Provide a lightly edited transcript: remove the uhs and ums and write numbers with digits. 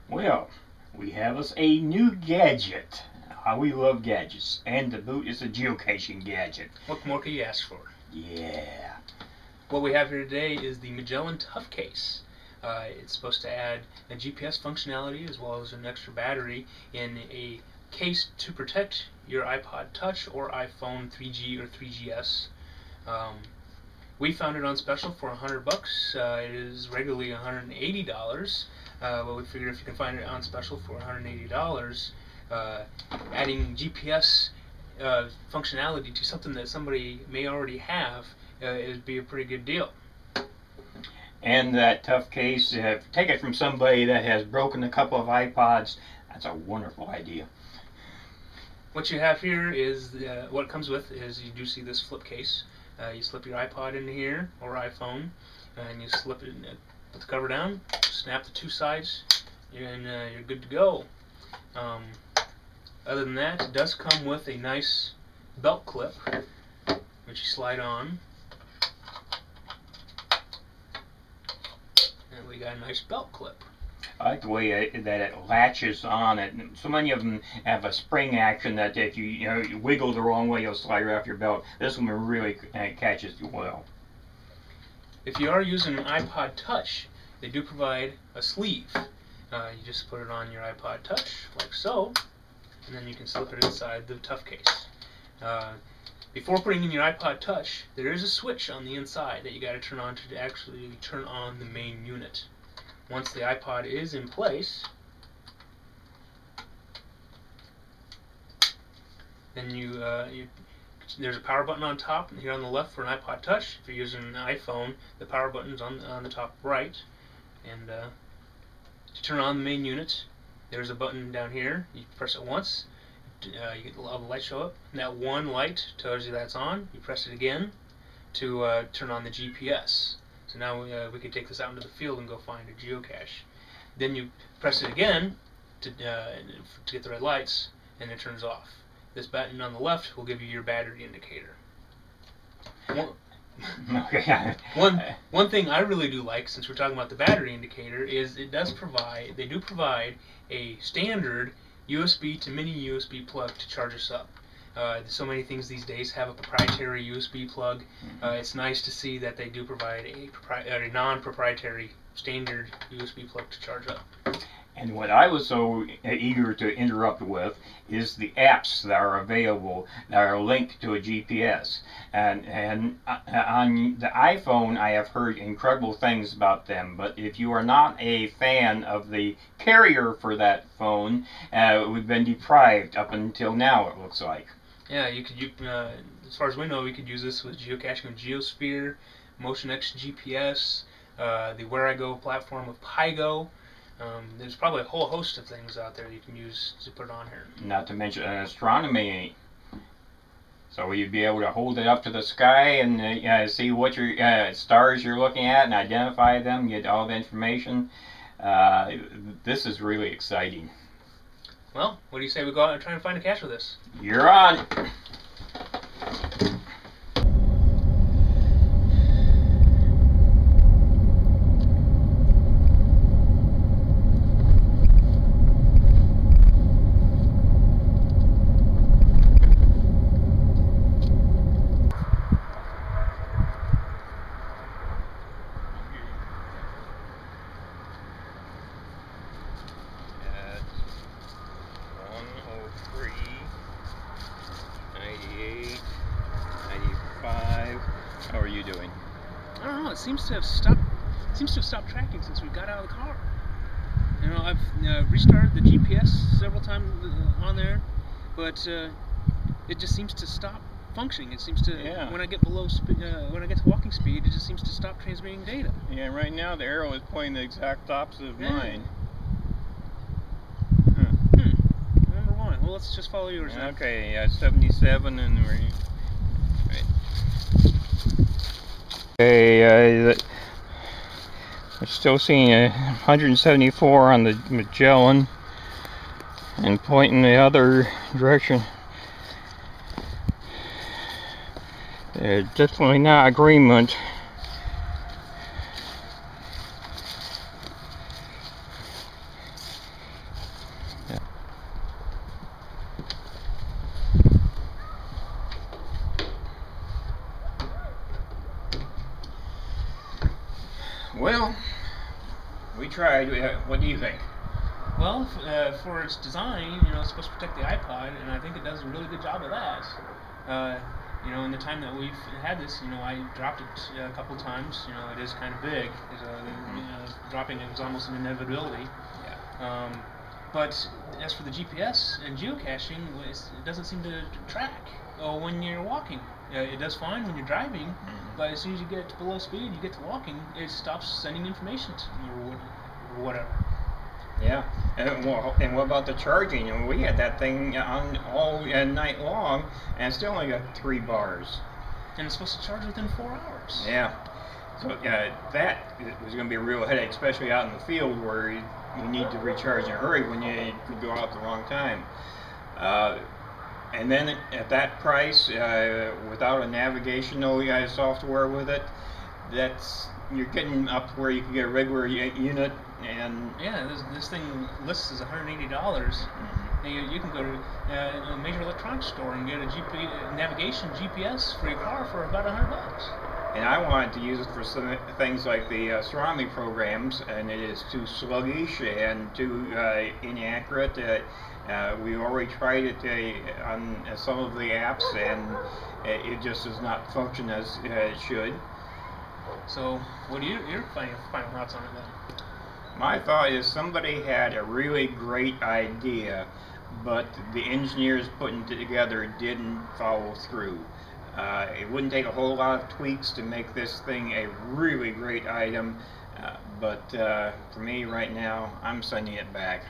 Well, we have us a new gadget. We love gadgets, and to boot is a geocaching gadget. What more could you ask for? Yeah. What we have here today is the Magellan Tough Case. It's supposed to add a GPS functionality as well as an extra battery in a case to protect your iPod Touch or iPhone 3G or 3GS. We found it on special for $100. It is regularly $180, but we figured if you can find it on special for $180, adding GPS functionality to something that somebody may already have, it would be a pretty good deal. And that tough case, take it from somebody that has broken a couple of iPods. That's a wonderful idea. What you have here is, what it comes with is you do see this flip case. You slip your iPod into here, or iPhone, and you slip it in, put the cover down, snap the two sides, and you're good to go. Other than that, it does come with a nice belt clip, which you slide on. And we got a nice belt clip. I like the way that it latches on it. So many of them have a spring action that if you wiggle the wrong way, you'll slide right off your belt. This one really catches you well. If you are using an iPod Touch, they do provide a sleeve. You just put it on your iPod Touch, like so, and then you can slip it inside the Tough Case. Before putting in your iPod Touch, there is a switch on the inside that you got to turn on to actually turn on the main unit. Once the iPod is in place, then there's a power button on top and here on the left for an iPod Touch. If you're using an iPhone, the power button is on the top right. And to turn on the main unit, there's a button down here. You press it once, you get all the lights show up. And that one light tells you that's on. You press it again to turn on the GPS. So now we could take this out into the field and go find a geocache. Then you press it again to get the red lights, and it turns off. This button on the left will give you your battery indicator. One thing I really do like, since we're talking about the battery indicator, is they do provide a standard USB to mini USB plug to charge us up. So many things these days have a proprietary USB plug. It's nice to see that they do provide a non-proprietary standard USB plug to charge up. And what I was so eager to interrupt with is the apps that are available that are linked to a GPS. And on the iPhone, I have heard incredible things about them. But if you are not a fan of the carrier for that phone, we've been deprived up until now, it looks like. Yeah, as far as we know, we could use this with geocaching with Geosphere, MotionX GPS, the Where I Go platform with Pygo. There's probably a whole host of things out there you can use to put on here. Not to mention astronomy. So you'd be able to hold it up to the sky and see what your stars you're looking at and identify them, get all the information. This is really exciting. Well, what do you say we go out and try and find a cache with this? You're on. How are you doing? I don't know. It seems to have stopped tracking since we got out of the car. You know, I've restarted the GPS several times on there, but it just seems to stop functioning. It seems to when I get below when I get to walking speed, it just seems to stop transmitting data. Yeah, right now the arrow is pointing the exact opposite of mine. Number one. Well, let's just follow yours. Okay, yeah, 77 and we're. Okay, we're still seeing 174 on the Magellan and pointing the other direction. They're definitely not agreement. We tried. What do you think? Well, for its design, it's supposed to protect the iPod, and I think it does a really good job of that. In the time that we've had this, I dropped it a couple times. It is kind of big. Dropping it was almost an inevitability. Yeah. But as for the GPS and geocaching, it doesn't seem to track when you're walking. It does fine when you're driving, but as soon as you get to below speed, you get to walking, it stops sending information to you or whatever. Yeah, and what about the charging? We had that thing on all night long, and still only got 3 bars. And it's supposed to charge within 4 hours. Yeah, so that was going to be a real headache, especially out in the field where you need to recharge in a hurry when you could go out the wrong time. And then at that price, without a navigational software with it, you're getting up where you can get a regular unit. And yeah, this thing lists as $180. And you can go to a major electronics store and get a navigation GPS for your car for about $100. And I wanted to use it for some things like the astronomy programs, and it is too sluggish and too inaccurate. We already tried it on some of the apps, and it just does not function as it should. So, what are your final thoughts on it then? My thought is somebody had a really great idea, but the engineers putting it together didn't follow through. It wouldn't take a whole lot of tweaks to make this thing a really great item, but for me right now, I'm sending it back.